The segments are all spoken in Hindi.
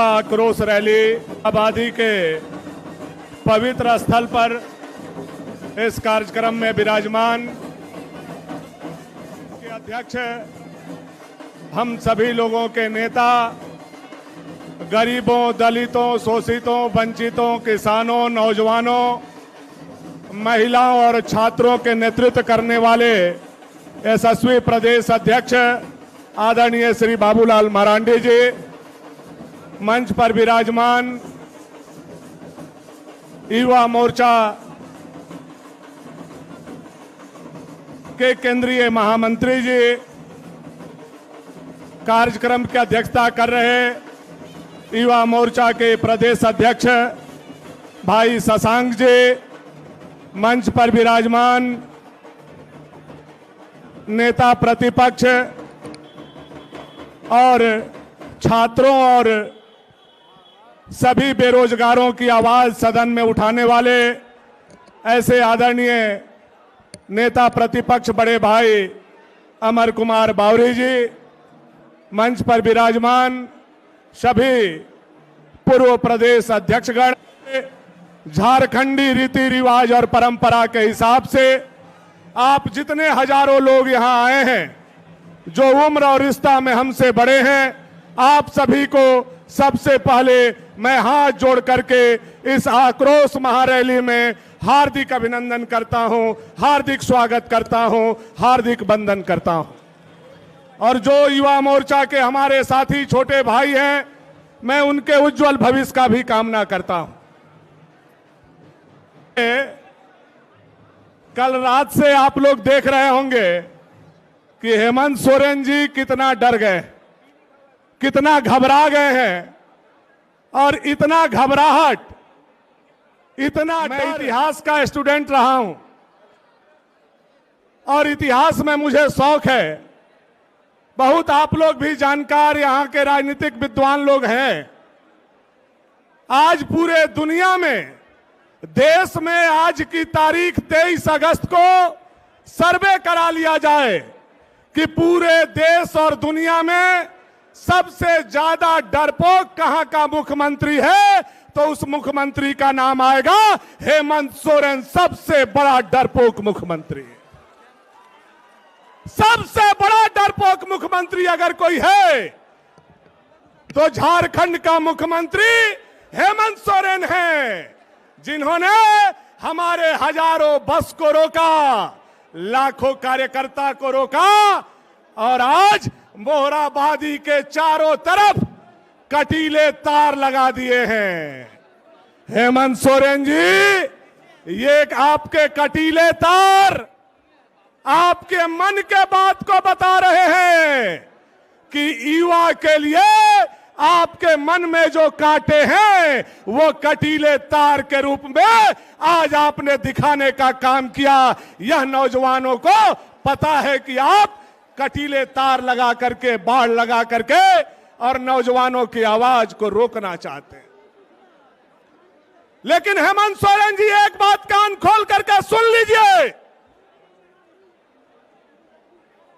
युवा आक्रोश रैली आबादी के पवित्र स्थल पर इस कार्यक्रम में विराजमान के अध्यक्ष, हम सभी लोगों के नेता, गरीबों, दलितों, शोषितों, वंचितों, किसानों, नौजवानों, महिलाओं और छात्रों के नेतृत्व करने वाले यशस्वी प्रदेश अध्यक्ष आदरणीय श्री बाबूलाल मरांडी जी, मंच पर विराजमान युवा मोर्चा के केंद्रीय महामंत्री जी, कार्यक्रम की अध्यक्षता कर रहे युवा मोर्चा के प्रदेश अध्यक्ष भाई शशांक जी, मंच पर विराजमान नेता प्रतिपक्ष और छात्रों और सभी बेरोजगारों की आवाज सदन में उठाने वाले ऐसे आदरणीय नेता प्रतिपक्ष बड़े भाई अमर कुमार बावरी जी, मंच पर विराजमान सभी पूर्व प्रदेश अध्यक्षगण, झारखंडी रीति रिवाज और परंपरा के हिसाब से आप जितने हजारों लोग यहां आए हैं, जो उम्र और रिश्ता में हमसे बड़े हैं, आप सभी को सबसे पहले मैं हाथ जोड़ करके इस आक्रोश महारैली में हार्दिक अभिनंदन करता हूं, हार्दिक स्वागत करता हूं, हार्दिक वंदन करता हूं। और जो युवा मोर्चा के हमारे साथी छोटे भाई हैं, मैं उनके उज्जवल भविष्य का भी कामना करता हूं। कल रात से आप लोग देख रहे होंगे कि हेमंत सोरेन जी कितना डर गए, कितना घबरा गए हैं, और इतना घबराहट, इतना मैं इतिहास का स्टूडेंट रहा हूं और इतिहास में मुझे शौक है। बहुत आप लोग भी जानकार यहां के राजनीतिक विद्वान लोग हैं। आज पूरे दुनिया में, देश में आज की तारीख 23 अगस्त को सर्वे करा लिया जाए कि पूरे देश और दुनिया में सबसे ज्यादा डरपोक कहां का मुख्यमंत्री है, तो उस मुख्यमंत्री का नाम आएगा हेमंत सोरेन। सबसे बड़ा डरपोक मुख्यमंत्री, सबसे बड़ा डरपोक मुख्यमंत्री अगर कोई है तो झारखंड का मुख्यमंत्री हेमंत सोरेन है, जिन्होंने हमारे हजारों बस को रोका, लाखों कार्यकर्ता को रोका और आज मोहराबादी के चारों तरफ कटीले तार लगा दिए हैं। हेमंत सोरेन जी, ये आपके कटीले तार आपके मन के बात को बता रहे हैं कि युवा के लिए आपके मन में जो कांटे हैं वो कटीले तार के रूप में आज आपने दिखाने का काम किया। यह नौजवानों को पता है कि आप कटीले तार लगा करके, बाढ़ लगा करके और नौजवानों की आवाज को रोकना चाहते हैं। लेकिन हेमंत सोरेन जी, एक बात कान खोल करके सुन लीजिए,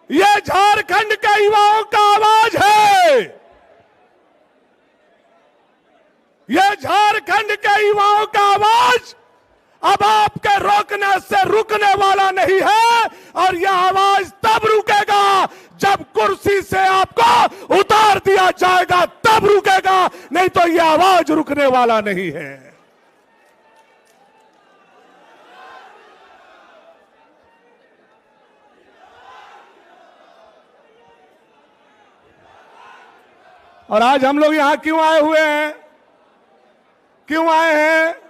यह झारखंड के युवाओं का आवाज है, यह झारखंड के युवाओं का आवाज अब आपके रोकने से रुकने वाला नहीं है। और यह आवाज तब रुकेगा जब कुर्सी से आपको उतार दिया जाएगा, तब रुकेगा, नहीं तो यह आवाज रुकने वाला नहीं है। और आज हम लोग यहां क्यों आए हुए हैं, क्यों आए हैं,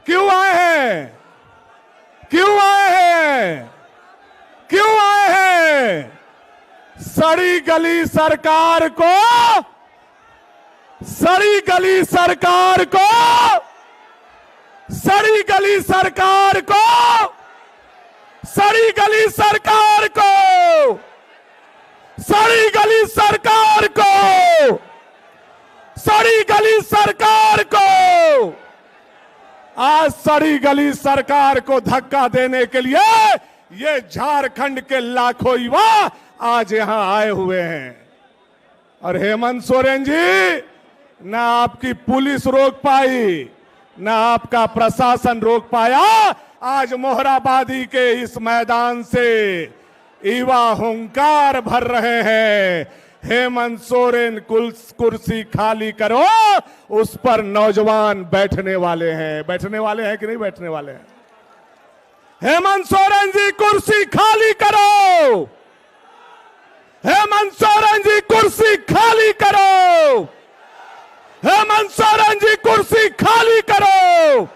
क्यों आए हैं, क्यों आए हैं, क्यों आए हैं? सड़ी गली सरकार को, सड़ी गली सरकार को, सड़ी गली सरकार को, सड़ी गली सरकार को, सड़ी गली सरकार को, सड़ी गली सरकार को, आज सड़ी गली सरकार को धक्का देने के लिए ये झारखंड के लाखों युवा आज यहां आए हुए हैं। और हेमंत सोरेन जी, ना आपकी पुलिस रोक पाई, ना आपका प्रशासन रोक पाया। आज मोहराबादी के इस मैदान से युवा हुंकार भर रहे हैं, हेमंत सोरेन कुर्सी खाली करो। उस पर नौजवान बैठने वाले हैं। बैठने वाले हैं कि नहीं बैठने वाले हैं? हेमंत सोरेन जी कुर्सी खाली करो। हेमंत सोरेन जी कुर्सी खाली करो। हेमंत सोरेन जी कुर्सी खाली करो।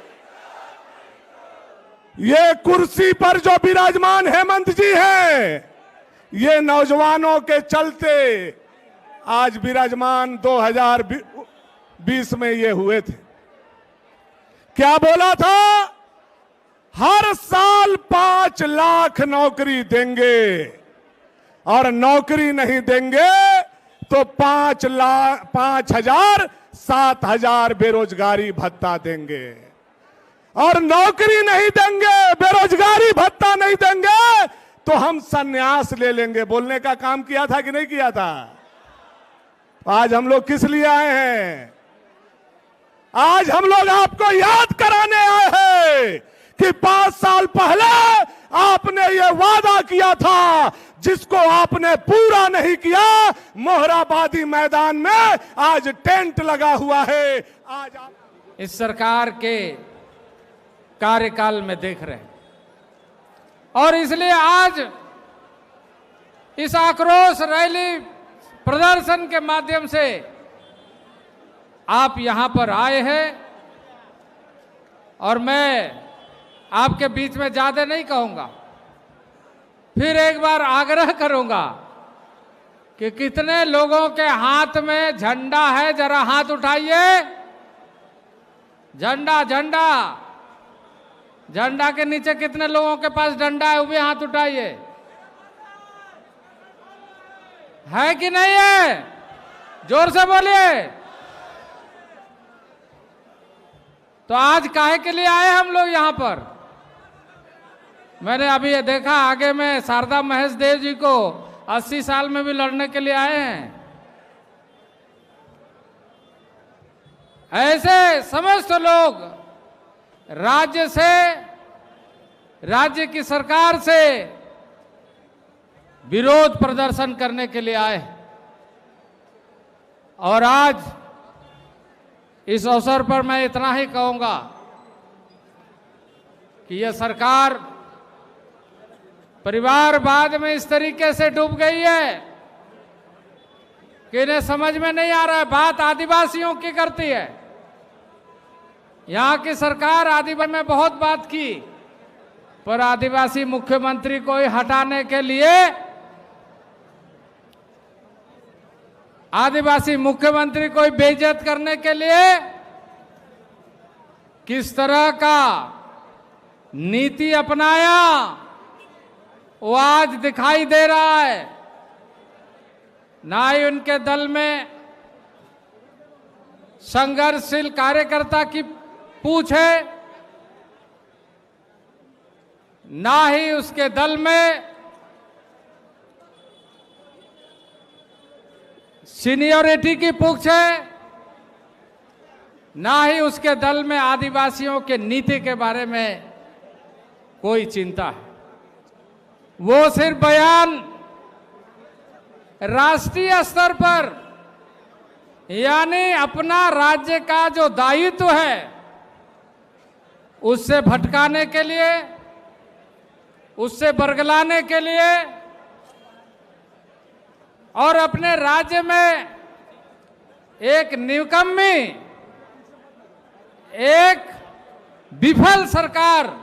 ये कुर्सी पर जो विराजमान हेमंत जी हैं, ये नौजवानों के चलते आज विराजमान 2020 में ये हुए थे। क्या बोला था? हर साल 5 लाख नौकरी देंगे, और नौकरी नहीं देंगे तो 5,000 7,000 बेरोजगारी भत्ता देंगे। और नौकरी नहीं देंगे, बेरोजगारी भत्ता नहीं देंगे तो हम संन्यास ले लेंगे। बोलने का काम किया था कि नहीं किया था? आज हम लोग किस लिए आए हैं? आज हम लोग आपको याद कराने आए हैं कि 5 साल पहले आपने ये वादा किया था, जिसको आपने पूरा नहीं किया। मोहराबादी मैदान में आज टेंट लगा हुआ है। आज आप इस सरकार के कार्यकाल में देख रहे हैं, और इसलिए आज इस आक्रोश रैली प्रदर्शन के माध्यम से आप यहां पर आए हैं। और मैं आपके बीच में ज्यादा नहीं कहूंगा, फिर एक बार आग्रह करूंगा कि कितने लोगों के हाथ में झंडा है, जरा हाथ उठाइए। झंडा झंडा झंडा के नीचे कितने लोगों के पास डंडा है, वो भी हाथ उठाइए। है कि नहीं है? जोर से बोलिए। तो आज काहे के लिए आए हम लोग यहां पर? मैंने अभी ये देखा आगे में शारदा महेश देव जी को 80 साल में भी लड़ने के लिए आए हैं। ऐसे समस्त लोग राज्य की सरकार से विरोध प्रदर्शन करने के लिए आए। और आज इस अवसर पर मैं इतना ही कहूंगा कि यह सरकार परिवारवाद में इस तरीके से डूब गई है कि इन्हें समझ में नहीं आ रहा है। बात आदिवासियों की करती है। यहां की सरकार आदिवासी में बहुत बात की, पर आदिवासी मुख्यमंत्री को हटाने के लिए, आदिवासी मुख्यमंत्री को बेइज्जत करने के लिए किस तरह का नीति अपनाया वो आज दिखाई दे रहा है। ना ही उनके दल में संघर्षशील कार्यकर्ता की पूछ है, ना ही उसके दल में सीनियरिटी की पूछ है, ना ही उसके दल में आदिवासियों के नीति के बारे में कोई चिंता है। वो सिर्फ बयान राष्ट्रीय स्तर पर, यानी अपना राज्य का जो दायित्व है उससे भटकाने के लिए, उससे बरगलाने के लिए, और अपने राज्य में एक निकम्मी, एक विफल सरकार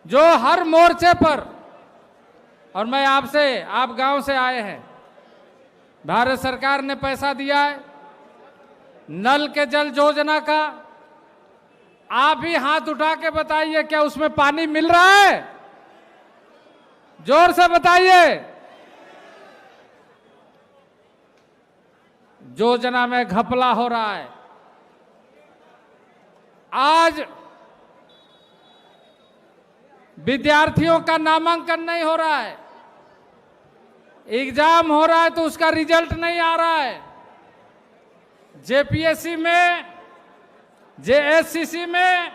जो हर मोर्चे पर, और मैं आपसे, आप गांव से आए हैं, भारत सरकार ने पैसा दिया है नल के जल योजना का। आप ही हाथ उठा के बताइए, क्या उसमें पानी मिल रहा है? जोर से बताइए। योजना में घपला हो रहा है। आज विद्यार्थियों का नामांकन नहीं हो रहा है। एग्जाम हो रहा है तो उसका रिजल्ट नहीं आ रहा है। जेपीएससी में, जेएससीसी में,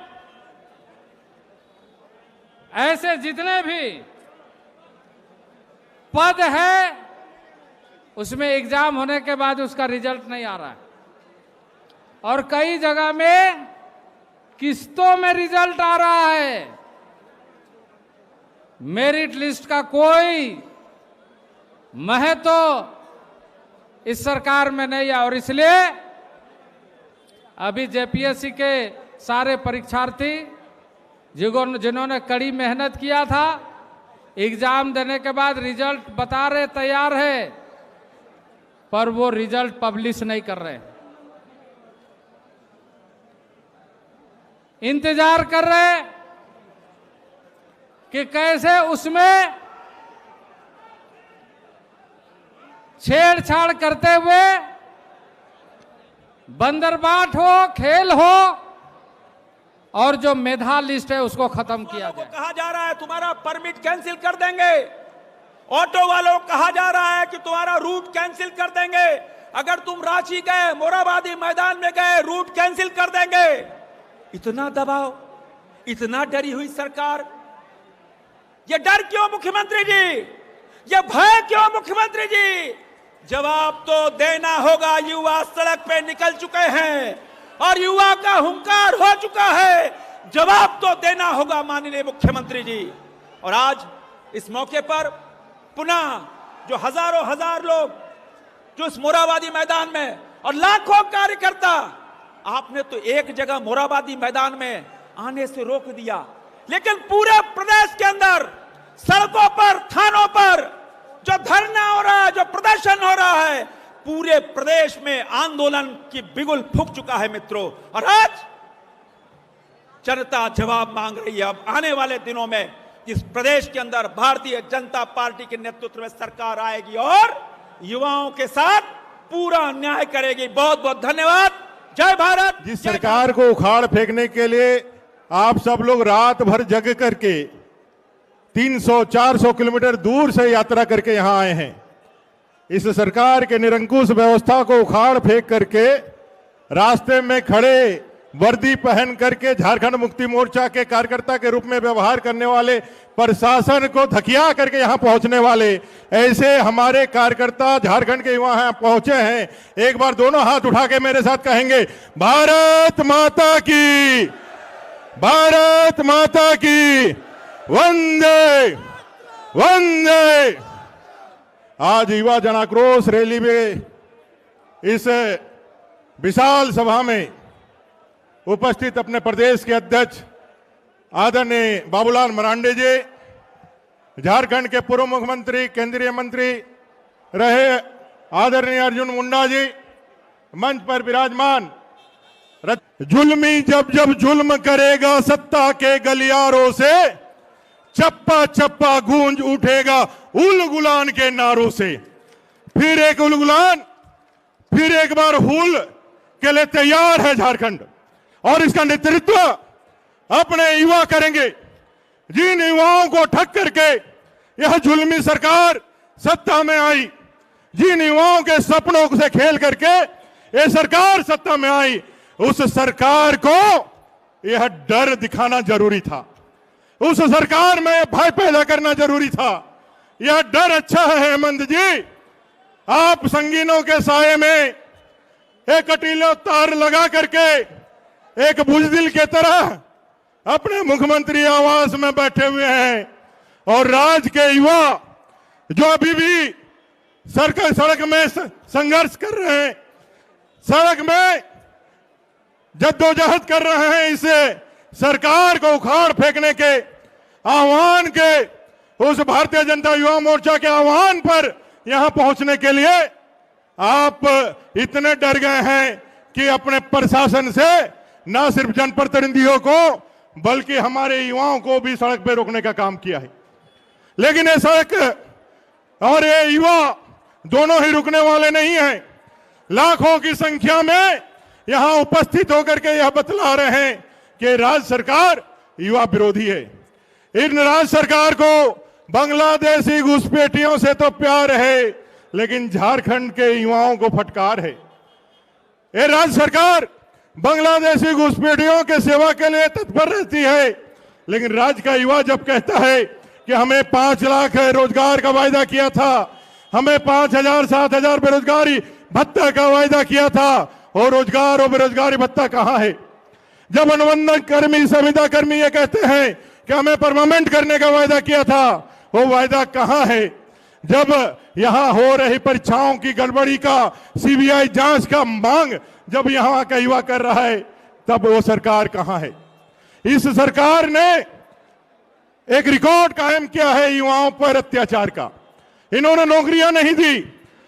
ऐसे जितने भी पद है उसमें एग्जाम होने के बाद उसका रिजल्ट नहीं आ रहा है। और कई जगह में किस्तों में रिजल्ट आ रहा है, मेरिट लिस्ट का कोई महत्व इस सरकार में नहीं है। और इसलिए अभी जेपीएससी के सारे परीक्षार्थी जिन्होंने कड़ी मेहनत किया था, एग्जाम देने के बाद रिजल्ट बता रहे तैयार है, पर वो रिजल्ट पब्लिश नहीं कर रहे, इंतजार कर रहे कि कैसे उसमें छेड़छाड़ करते हुए बंदरबाट हो, खेल हो और जो मेधा लिस्ट है उसको खत्म किया जाए। कहा जा रहा है तुम्हारा परमिट कैंसिल कर देंगे, ऑटो वालों को कहा जा रहा है कि तुम्हारा रूट कैंसिल कर देंगे, अगर तुम रांची गए, मोराबादी मैदान में गए, रूट कैंसिल कर देंगे। इतना दबाव, इतना डरी हुई सरकार, ये डर क्यों मुख्यमंत्री जी, ये भय क्यों मुख्यमंत्री जी? जवाब तो देना होगा। युवा सड़क पे निकल चुके हैं और युवा का हुंकार हो चुका है, जवाब तो देना होगा माननीय मुख्यमंत्री जी। और आज इस मौके पर पुनः जो हजारों हजार लोग जो इस मोराबादी मैदान में और लाखों कार्यकर्ता, आपने तो एक जगह मोराबादी मैदान में आने से रोक दिया, लेकिन पूरे प्रदेश के अंदर सड़कों पर, थानों पर जो धरना हो रहा है, जो प्रदर्शन हो रहा है, पूरे प्रदेश में आंदोलन की बिगुल फूंक चुका है मित्रों। और आज जनता जवाब मांग रही है। अब आने वाले दिनों में इस प्रदेश के अंदर भारतीय जनता पार्टी के नेतृत्व में सरकार आएगी और युवाओं के साथ पूरा न्याय करेगी। बहुत बहुत धन्यवाद। जय भारत। जिस सरकार को उखाड़ फेंकने के लिए आप सब लोग रात भर जग करके 300-400 किलोमीटर दूर से यात्रा करके यहां आए हैं, इस सरकार के निरंकुश व्यवस्था को उखाड़ फेंक करके रास्ते में खड़े वर्दी पहन करके झारखंड मुक्ति मोर्चा के कार्यकर्ता के रूप में व्यवहार करने वाले, प्रशासन को धकिया करके यहां पहुंचने वाले ऐसे हमारे कार्यकर्ता झारखंड के युवा यहां पहुंचे हैं। एक बार दोनों हाथ उठा के मेरे साथ कहेंगे, भारत माता की, भारत माता की, वंदे वंदे। आज युवा जनाक्रोश रैली में इस विशाल सभा में उपस्थित अपने प्रदेश के अध्यक्ष आदरणीय बाबूलाल मरांडी जी, झारखंड के पूर्व मुख्यमंत्री, केंद्रीय मंत्री रहे आदरणीय अर्जुन मुंडा जी, मंच पर विराजमान। जुल्मी जब जब जुल्म करेगा सत्ता के गलियारों से, चप्पा चप्पा गूंज उठेगा उलगुलान के नारों से। फिर एक उलगुलान, फिर एक बार हुल के लिए तैयार है झारखंड और इसका नेतृत्व अपने युवा करेंगे। जिन युवाओं को ठग करके यह जुल्मी सरकार सत्ता में आई, जिन युवाओं के सपनों से खेल करके यह सरकार सत्ता में आई, उस सरकार को यह डर दिखाना जरूरी था, उस सरकार में भय पैदा करना जरूरी था। यह डर अच्छा है हेमंत जी, आप संगीनों के साये में एक कटीले तार लगा करके एक बुजदिल के तरह अपने मुख्यमंत्री आवास में बैठे हुए हैं और राज्य के युवा जो अभी भी सड़क में संघर्ष कर रहे हैं, सड़क में जद्दोजहद कर रहे हैं, इसे सरकार को उखाड़ फेंकने के आह्वान के, उस भारतीय जनता युवा मोर्चा के आह्वान पर यहां पहुंचने के लिए आप इतने डर गए हैं कि अपने प्रशासन से न सिर्फ जनप्रतिनिधियों को बल्कि हमारे युवाओं को भी सड़क पर रोकने का काम किया है। लेकिन ये सड़क और ये युवा दोनों ही रुकने वाले नहीं हैं। लाखों की संख्या में यहां उपस्थित होकर के यह बतला रहे हैं कि राज्य सरकार युवा विरोधी है। इन राज्य सरकार को बांग्लादेशी घुसपैठियों से तो प्यार है, लेकिन झारखंड के युवाओं को फटकार है। ये राज्य सरकार बांग्लादेशी घुसपैठियों के सेवा के लिए तत्पर रहती है, लेकिन राज्य का युवा जब कहता है कि हमें 5 लाख रोजगार का वायदा किया था, हमें 5,000 7,000 बेरोजगारी भत्ता का वायदा किया था, और रोजगार और बेरोजगारी भत्ता कहां है? जब अनुबंधन कर्मी, संविदा कर्मी ये कहते हैं कि हमें परमानेंट करने का वायदा किया था, वो वायदा कहां है? जब यहां हो रही परीक्षाओं की गड़बड़ी का सीबीआई जांच का मांग जब यहां का युवा कर रहा है, तब वो सरकार कहां है? इस सरकार ने एक रिकॉर्ड कायम किया है युवाओं पर अत्याचार का। इन्होंने नौकरियां नहीं दी,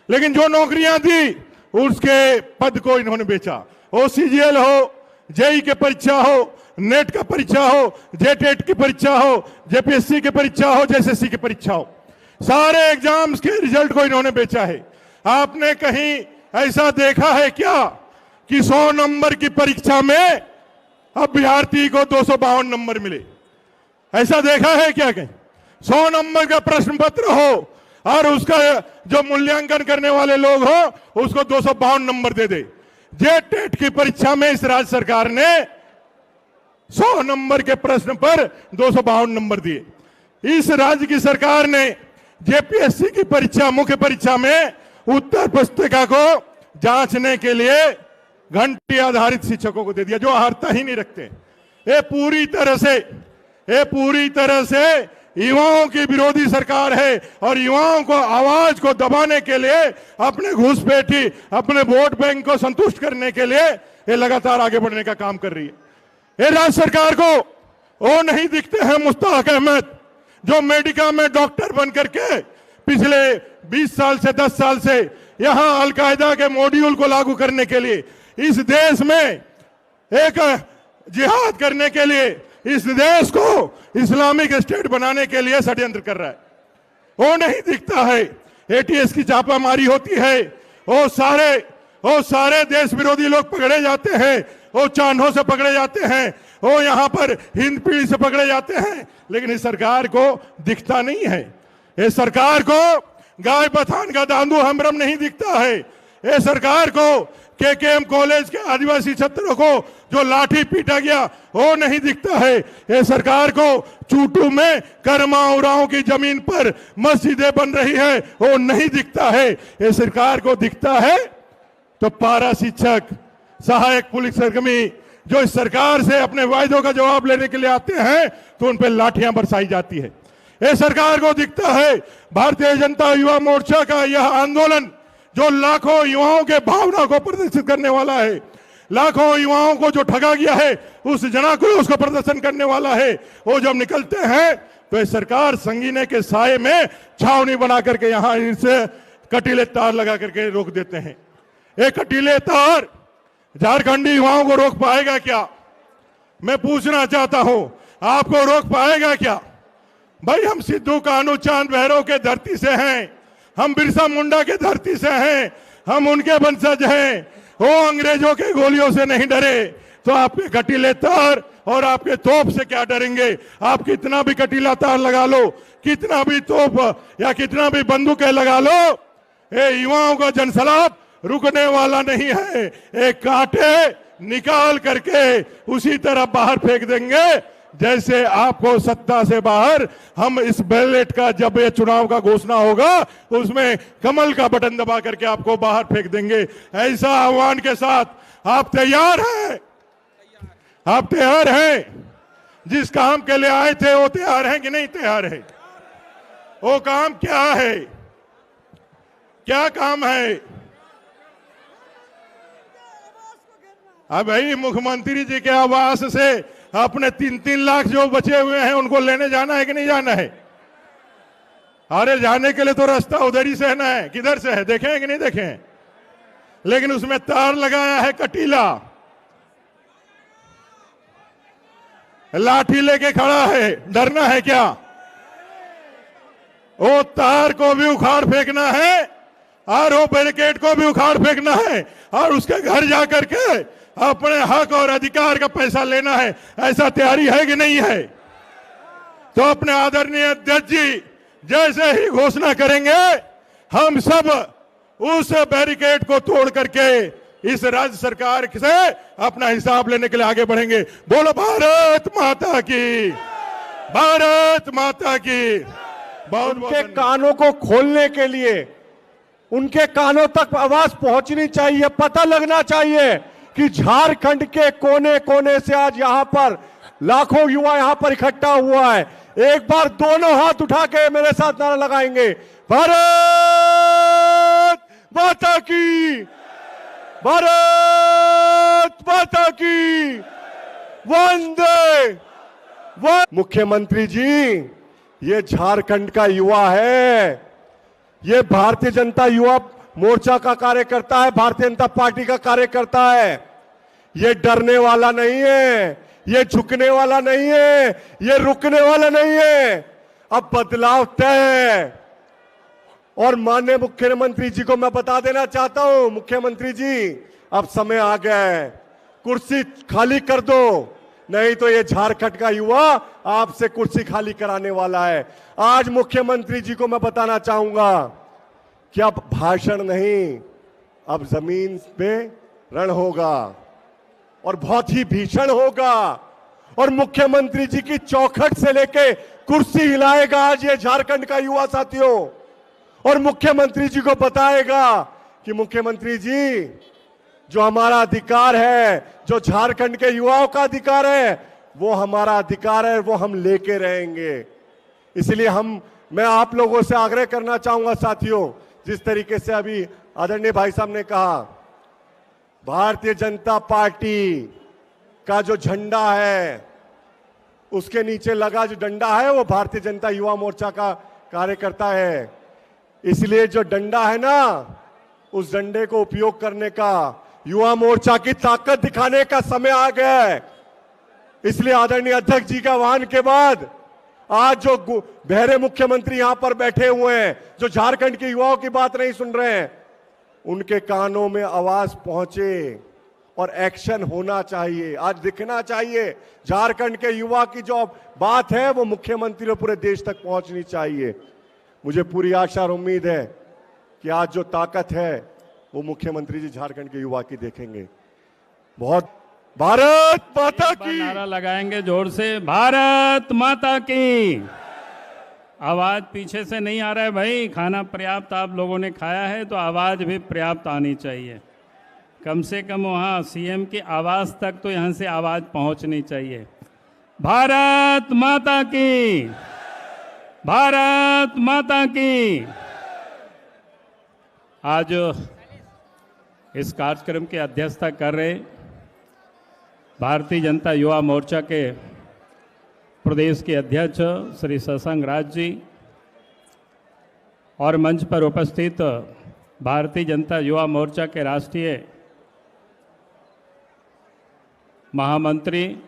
लेकिन जो नौकरियां दी उसके पद को इन्होंने बेचा। वो सीजीएल हो, जेई की परीक्षा हो, नेट का परीक्षा हो, जेटेट की परीक्षा हो, जेपीएससी की परीक्षा हो, जेएसएससी की परीक्षा हो, सारे एग्जाम्स के रिजल्ट को इन्होंने बेचा है। आपने कहीं ऐसा देखा है क्या कि 100 नंबर की परीक्षा में अभ्यर्थी को 252 नंबर मिले? ऐसा देखा है क्या कहीं? 100 नंबर का प्रश्न पत्र हो और उसका जो मूल्यांकन करने वाले लोग हो उसको 252 नंबर दे दे। जेटेट की परीक्षा में इस राज्य सरकार ने 100 नंबर के प्रश्न पर 252 नंबर दिए। इस राज्य की सरकार ने जेपीएससी की परीक्षा, मुख्य परीक्षा में उत्तर पुस्तिका को जांचने के लिए घंटी आधारित शिक्षकों को दे दिया, जो अर्हता ही नहीं रखते। ये पूरी तरह से युवाओं की विरोधी सरकार है, और युवाओं को आवाज को दबाने के लिए, अपने घुसपैठी, अपने वोट बैंक को संतुष्ट करने के लिए ये लगातार आगे बढ़ने का काम कर रही है। ये राज्य सरकार को वो नहीं दिखते हैं मुश्ताक अहमद, जो अमेरिका में डॉक्टर बन करके पिछले 20 साल से 10 साल से यहां अलकायदा के मॉड्यूल को लागू करने के लिए, इस देश में एक जिहाद करने के लिए, इस देश को इस्लामिक स्टेट बनाने के लिए षड्यंत्र कर रहा है। वो नहीं दिखता है। एटीएस की छापामारी होती है, वो सारे देश विरोधी लोग पकड़े जाते हैं, वो चांदों से पकड़े जाते हैं, वो यहां पर हिंद पीढ़ी से पकड़े जाते हैं, लेकिन इस सरकार को दिखता नहीं है। इस सरकार को गाय पठान का दांदू हमरम नहीं दिखता है। इस सरकार को केकेएम कॉलेज के आदिवासी छात्रों को जो लाठी पीटा गया वो नहीं दिखता है। ये सरकार को चूटू में कर्मा उरांव की जमीन पर मस्जिदें बन रही है वो नहीं दिखता है। ये सरकार को दिखता है तो पारा शिक्षक, सहायक पुलिस कर्मी जो इस सरकार से अपने वायदों का जवाब लेने के लिए आते हैं तो उन पर लाठियां बरसाई जाती है। ये सरकार को दिखता है भारतीय जनता युवा मोर्चा का यह आंदोलन जो लाखों युवाओं के भावना को प्रदर्शित करने वाला है, लाखों युवाओं को जो ठगा गया है उस जनाक्रोश को प्रदर्शन करने वाला है। वो जब निकलते हैं तो ये सरकार संगीने के साये में छावनी बना करके यहां इनसे कटीले तार लगा करके रोक देते हैं। ये कटीले तार झारखंडी युवाओं को रोक पाएगा क्या? मैं पूछना चाहता हूं, आपको रोक पाएगा क्या? भाई हम सिद्धू कान्हू चांद भैरव के धरती से हैं, हम बिरसा मुंडा के धरती से हैं, हम उनके वंशज हैं। वो अंग्रेजों के गोलियों से नहीं डरे तो आपके कटीले तार और आपके तोप से क्या डरेंगे? आप कितना भी कटीला तार लगा लो, कितना भी तोप या कितना भी बंदूकें लगा लो, ये युवाओं का जनसैलाब रुकने वाला नहीं है। एक कांटे निकाल करके उसी तरह बाहर फेंक देंगे जैसे आपको सत्ता से बाहर हम इस बैलेट का, जब ये चुनाव का घोषणा होगा उसमें कमल का बटन दबा करके आपको बाहर फेंक देंगे। ऐसा आह्वान के साथ आप तैयार हैं? आप तैयार हैं? जिस काम के लिए आए थे वो तैयार हैं कि नहीं तैयार है? वो काम क्या है? क्या काम है? अब भाई मुख्यमंत्री जी के आवास से अपने 3-3 लाख जो बचे हुए हैं उनको लेने जाना है कि नहीं जाना है? अरे जाने के लिए तो रास्ता उधर ही से है ना, किधर से है? देखें कि नहीं देखें? लेकिन उसमें तार लगाया है कटीला, लाठी लेके खड़ा है। डरना है क्या? वो तार को भी उखाड़ फेंकना है और वो बैरिकेड को भी उखाड़ फेंकना है और उसके घर जाकर के अपने हक और अधिकार का पैसा लेना है। ऐसा तैयारी है कि नहीं है? तो अपने आदरणीय अध्यक्ष जी जैसे ही घोषणा करेंगे हम सब उस बैरिकेड को तोड़ करके इस राज्य सरकार से अपना हिसाब लेने के लिए आगे बढ़ेंगे। बोलो भारत माता की, भारत माता की। बहुत उनके कानों को खोलने के लिए उनके कानों तक आवाज पहुंचनी चाहिए, पता लगना चाहिए कि झारखंड के कोने कोने से आज यहां पर लाखों युवा यहां पर इकट्ठा हुआ है। एक बार दोनों हाथ उठा के मेरे साथ नारा लगाएंगे, भारत माता की, भारत माता की, वंदे। मुख्यमंत्री जी, ये झारखंड का युवा है, ये भारतीय जनता युवा मोर्चा का कार्यकर्ता है, भारतीय जनता पार्टी का कार्यकर्ता है। ये डरने वाला नहीं है, ये झुकने वाला नहीं है, ये रुकने वाला नहीं है। अब बदलाव तय है। और माननीय मुख्यमंत्री जी को मैं बता देना चाहता हूं, मुख्यमंत्री जी अब समय आ गया है, कुर्सी खाली कर दो, नहीं तो ये झारखंड का युवा आपसे कुर्सी खाली कराने वाला है। आज मुख्यमंत्री जी को मैं बताना चाहूंगा कि अब भाषण नहीं, अब जमीन पे रण होगा और बहुत ही भीषण होगा। और मुख्यमंत्री जी की चौखट से लेके कुर्सी हिलाएगा आज ये झारखंड का युवा साथियों, और मुख्यमंत्री जी को बताएगा कि मुख्यमंत्री जी, जो हमारा अधिकार है, जो झारखंड के युवाओं का अधिकार है, वो हमारा अधिकार है, वो हम लेके रहेंगे। इसलिए मैं आप लोगों से आग्रह करना चाहूंगा साथियों, जिस तरीके से अभी आदरणीय भाई साहब ने कहा, भारतीय जनता पार्टी का जो झंडा है, उसके नीचे लगा जो डंडा है, वो भारतीय जनता युवा मोर्चा का कार्यकर्ता है। इसलिए जो डंडा है ना, उस डंडे को उपयोग करने का, युवा मोर्चा की ताकत दिखाने का समय आ गया है। इसलिए आदरणीय अध्यक्ष जी का आह्वान के बाद आज जो बहरे मुख्यमंत्री यहां पर बैठे हुए हैं, जो झारखंड के युवाओं की बात नहीं सुन रहे हैं, उनके कानों में आवाज पहुंचे और एक्शन होना चाहिए, आज दिखना चाहिए। झारखंड के युवा की जो बात है वो मुख्यमंत्री और पूरे देश तक पहुंचनी चाहिए। मुझे पूरी आशा और उम्मीद है कि आज जो ताकत है वो मुख्यमंत्री जी झारखंड के युवा की देखेंगे। बहुत भारत माता की नारा लगाएंगे जोर से, भारत माता की। आवाज पीछे से नहीं आ रहा है भाई, खाना पर्याप्त आप लोगों ने खाया है तो आवाज भी पर्याप्त आनी चाहिए। कम से कम वहाँ सीएम की आवाज तक तो यहाँ से आवाज पहुँचनी चाहिए। भारत माता की, भारत माता की। आज इस कार्यक्रम की अध्यक्षता कर रहे भारतीय जनता युवा मोर्चा के प्रदेश के अध्यक्ष श्री शशांक राज जी और मंच पर उपस्थित भारतीय जनता युवा मोर्चा के राष्ट्रीय महामंत्री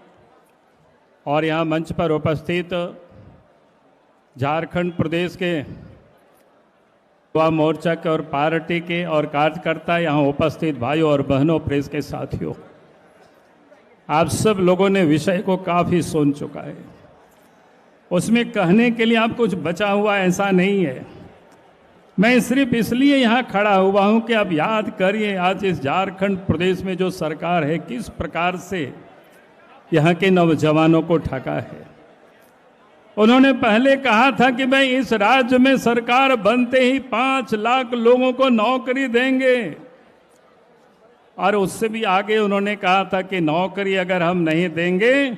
और यहाँ मंच पर उपस्थित झारखंड प्रदेश के युवा मोर्चा के और पार्टी के और कार्यकर्ता, यहाँ उपस्थित भाइयों और बहनों, प्रेस के साथियों, आप सब लोगों ने विषय को काफ़ी सुन चुका है। उसमें कहने के लिए आप कुछ बचा हुआ ऐसा नहीं है। मैं सिर्फ इसलिए यहाँ खड़ा हुआ हूँ कि आप याद करिए आज इस झारखंड प्रदेश में जो सरकार है किस प्रकार से यहाँ के नौजवानों को ठगा है। उन्होंने पहले कहा था कि भाई इस राज्य में सरकार बनते ही 5 लाख लोगों को नौकरी देंगे, और उससे भी आगे उन्होंने कहा था कि नौकरी अगर हम नहीं देंगे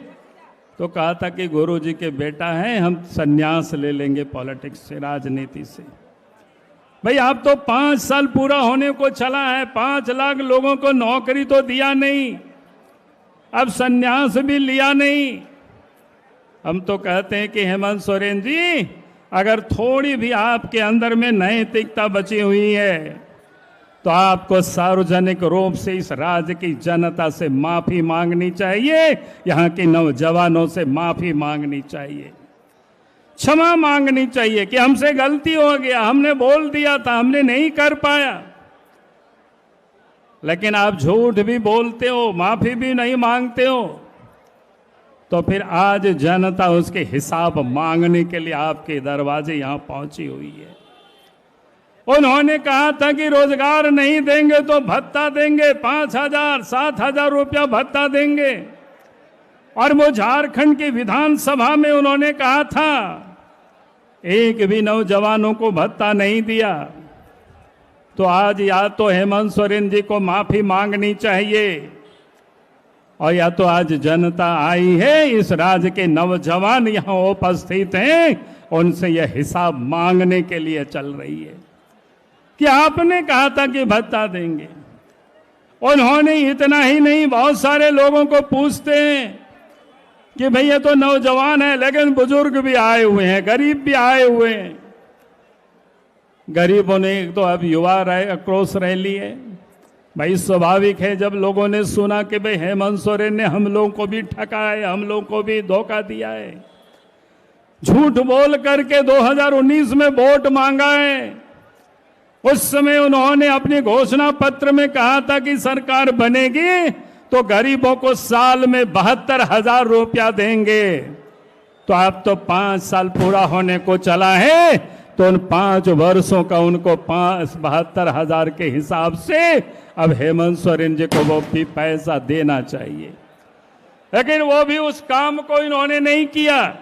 तो कहा था कि गुरुजी के बेटा हैं, हम संन्यास ले लेंगे पॉलिटिक्स से, राजनीति से। भाई आप तो 5 साल पूरा होने को चला है, 5 लाख लोगों को नौकरी तो दिया नहीं, अब संन्यास भी लिया नहीं। हम तो कहते हैं कि हेमंत सोरेन जी, अगर थोड़ी भी आपके अंदर में नैतिकता बची हुई है तो आपको सार्वजनिक रूप से इस राज्य की जनता से माफी मांगनी चाहिए, यहाँ के नौजवानों से माफी मांगनी चाहिए, क्षमा मांगनी चाहिए कि हमसे गलती हो गया, हमने बोल दिया था, हमने नहीं कर पाया। लेकिन आप झूठ भी बोलते हो, माफी भी नहीं मांगते हो। तो फिर आज जनता उसके हिसाब मांगने के लिए आपके दरवाजे यहां पहुंची हुई है। उन्होंने कहा था कि रोजगार नहीं देंगे तो भत्ता देंगे, 5,000 7,000 रुपया भत्ता देंगे। और वो झारखंड की विधानसभा में उन्होंने कहा था एक भी नौजवानों को भत्ता नहीं दिया। तो आज या तो हेमंत सोरेन जी को माफी मांगनी चाहिए, और या तो आज जनता आई है, इस राज्य के नौजवान यहां उपस्थित हैं, उनसे यह हिसाब मांगने के लिए चल रही है कि आपने कहा था कि भत्ता देंगे। उन्होंने इतना ही नहीं, बहुत सारे लोगों को पूछते हैं कि भैया तो नौजवान है लेकिन बुजुर्ग भी आए हुए हैं, गरीब भी आए हुए हैं। गरीबों ने तो अब युवा आक्रोश रैली है। भाई स्वाभाविक है, जब लोगों ने सुना कि भाई हेमंत सोरेन ने हम लोगों को भी ठगा है, हम लोगों को भी धोखा दिया है, झूठ बोल करके 2019 में वोट मांगा है। उस समय उन्होंने अपने घोषणा पत्र में कहा था कि सरकार बनेगी तो गरीबों को साल में 72,000 रुपया देंगे। तो अब तो 5 साल पूरा होने को चला है, तो उन 5 वर्षों का उनको 72,000 के हिसाब से अब हेमंत सोरेन जी को वो भी पैसा देना चाहिए। लेकिन वो भी उस काम को इन्होंने नहीं किया,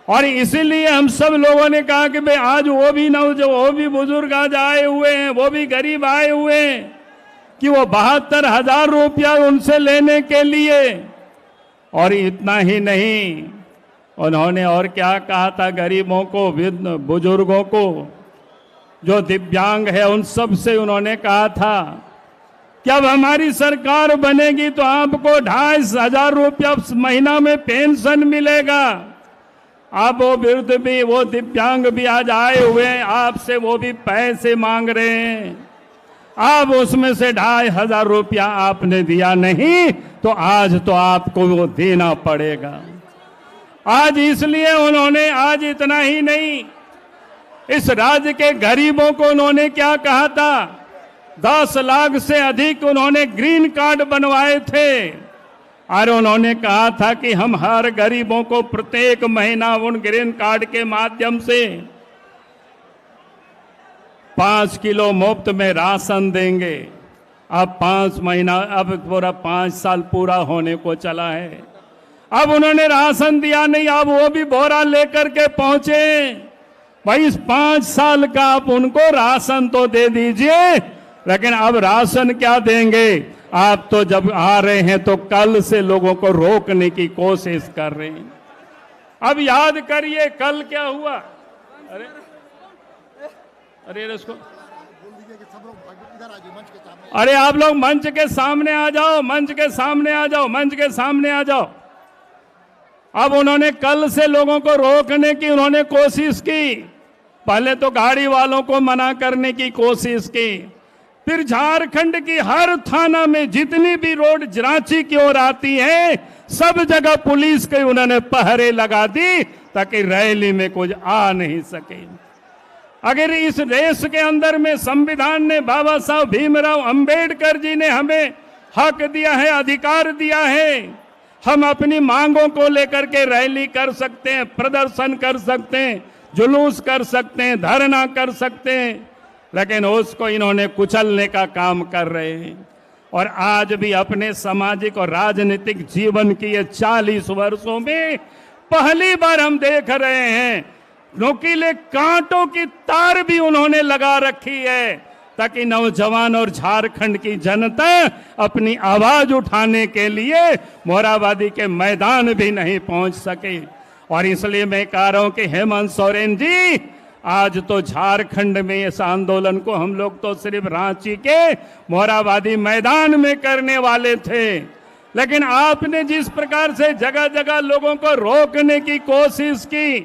और इसीलिए हम सब लोगों ने कहा कि भाई आज वो भी बुजुर्ग आज आए हुए हैं, वो भी गरीब आए हुए हैं, कि वो 72,000 रुपया उनसे लेने के लिए। और इतना ही नहीं, उन्होंने और क्या कहा था, गरीबों को, बुजुर्गों को, जो दिव्यांग है, उन सब से उन्होंने कहा था कि अब हमारी सरकार बनेगी तो आपको 2,500 रुपया महीना में पेंशन मिलेगा। अब वो वृद्ध भी, वो दिव्यांग भी आज आए हुए हैं, आपसे वो भी पैसे मांग रहे हैं। अब उसमें से 2,500 रुपया आपने दिया नहीं, तो आज तो आपको वो देना पड़ेगा। आज इसलिए उन्होंने, आज इतना ही नहीं, इस राज्य के गरीबों को उन्होंने क्या कहा था, 10 लाख से अधिक उन्होंने ग्रीन कार्ड बनवाए थे। और उन्होंने कहा था कि हम हर गरीबों को प्रत्येक महीना उन ग्रीन कार्ड के माध्यम से 5 किलो मुफ्त में राशन देंगे। अब 5 महीना, अब पूरा 5 साल पूरा होने को चला है, अब उन्होंने राशन दिया नहीं। अब वो भी बोरा लेकर के पहुंचे, भाई इस 5 साल का आप उनको राशन तो दे दीजिए, लेकिन अब राशन क्या देंगे? आप तो जब आ रहे हैं तो कल से लोगों को रोकने की कोशिश कर रहे हैं। अब याद करिए कल क्या हुआ। अरे इसको, अरे आप लोग मंच के सामने आ जाओ, मंच के सामने आ जाओ, मंच के सामने आ जाओ। अब उन्होंने कल से लोगों को रोकने की उन्होंने कोशिश की। पहले तो गाड़ी वालों को मना करने की कोशिश की, फिर झारखंड की हर थाना में जितनी भी रोड रांची की ओर आती है, सब जगह पुलिस के उन्होंने पहरे लगा दी ताकि रैली में कुछ आ नहीं सके। अगर इस देश के अंदर में संविधान ने, बाबा साहब भीमराव अंबेडकर जी ने हमें हक दिया है, अधिकार दिया है, हम अपनी मांगों को लेकर के रैली कर सकते हैं, प्रदर्शन कर सकते हैं, जुलूस कर सकते हैं, धरना कर सकते हैं, लेकिन उसको इन्होंने कुचलने का काम कर रहे हैं। और आज भी अपने सामाजिक और राजनीतिक जीवन की ये 40 वर्षों में पहली बार हम देख रहे हैं नुकीले कांटों की तार भी उन्होंने लगा रखी है, ताकि नौजवान और झारखंड की जनता अपनी आवाज उठाने के लिए मोरहाबादी के मैदान भी नहीं पहुंच सके। और इसलिए मैं कह रहा हूं कि हेमंत सोरेन जी, आज तो झारखंड में इस आंदोलन को हम लोग तो सिर्फ रांची के मोरहाबादी मैदान में करने वाले थे, लेकिन आपने जिस प्रकार से जगह जगह लोगों को रोकने की कोशिश की,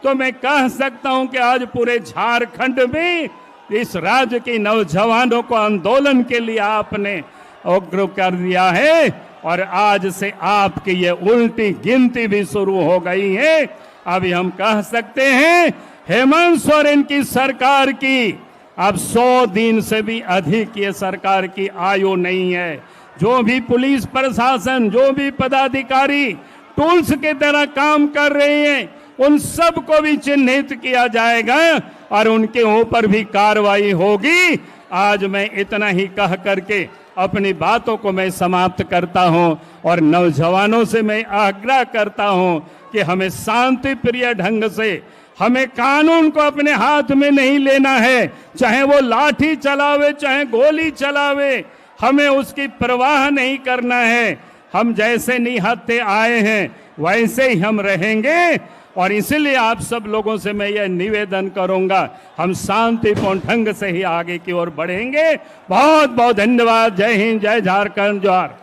तो मैं कह सकता हूं कि आज पूरे झारखंड में इस राज्य के नौजवानों को आंदोलन के लिए आपने उग्र कर दिया है। और आज से आपकी ये उल्टी गिनती भी शुरू हो गई है। अभी हम कह सकते हैं हेमंत सोरेन की सरकार की अब 100 दिन से भी अधिक ये सरकार की आयु नहीं है। जो भी पुलिस प्रशासन, जो भी पदाधिकारी टूल्स की तरह काम कर रही हैं, उन सब को भी चिन्हित किया जाएगा और उनके ऊपर भी कार्रवाई होगी। आज मैं इतना ही कह करके अपनी बातों को मैं समाप्त करता हूं और नौजवानों से मैं आग्रह करता हूं कि हमें शांति प्रिय ढंग से, हमें कानून को अपने हाथ में नहीं लेना है, चाहे वो लाठी चलावे चाहे गोली चलावे, हमें उसकी परवाह नहीं करना है। हम जैसे निहत्थे आए हैं वैसे ही हम रहेंगे और इसलिए आप सब लोगों से मैं यह निवेदन करूंगा, हम शांतिपूर्ण ढंग से ही आगे की ओर बढ़ेंगे। बहुत बहुत धन्यवाद। जय हिंद, जय झारखंड, जोहार।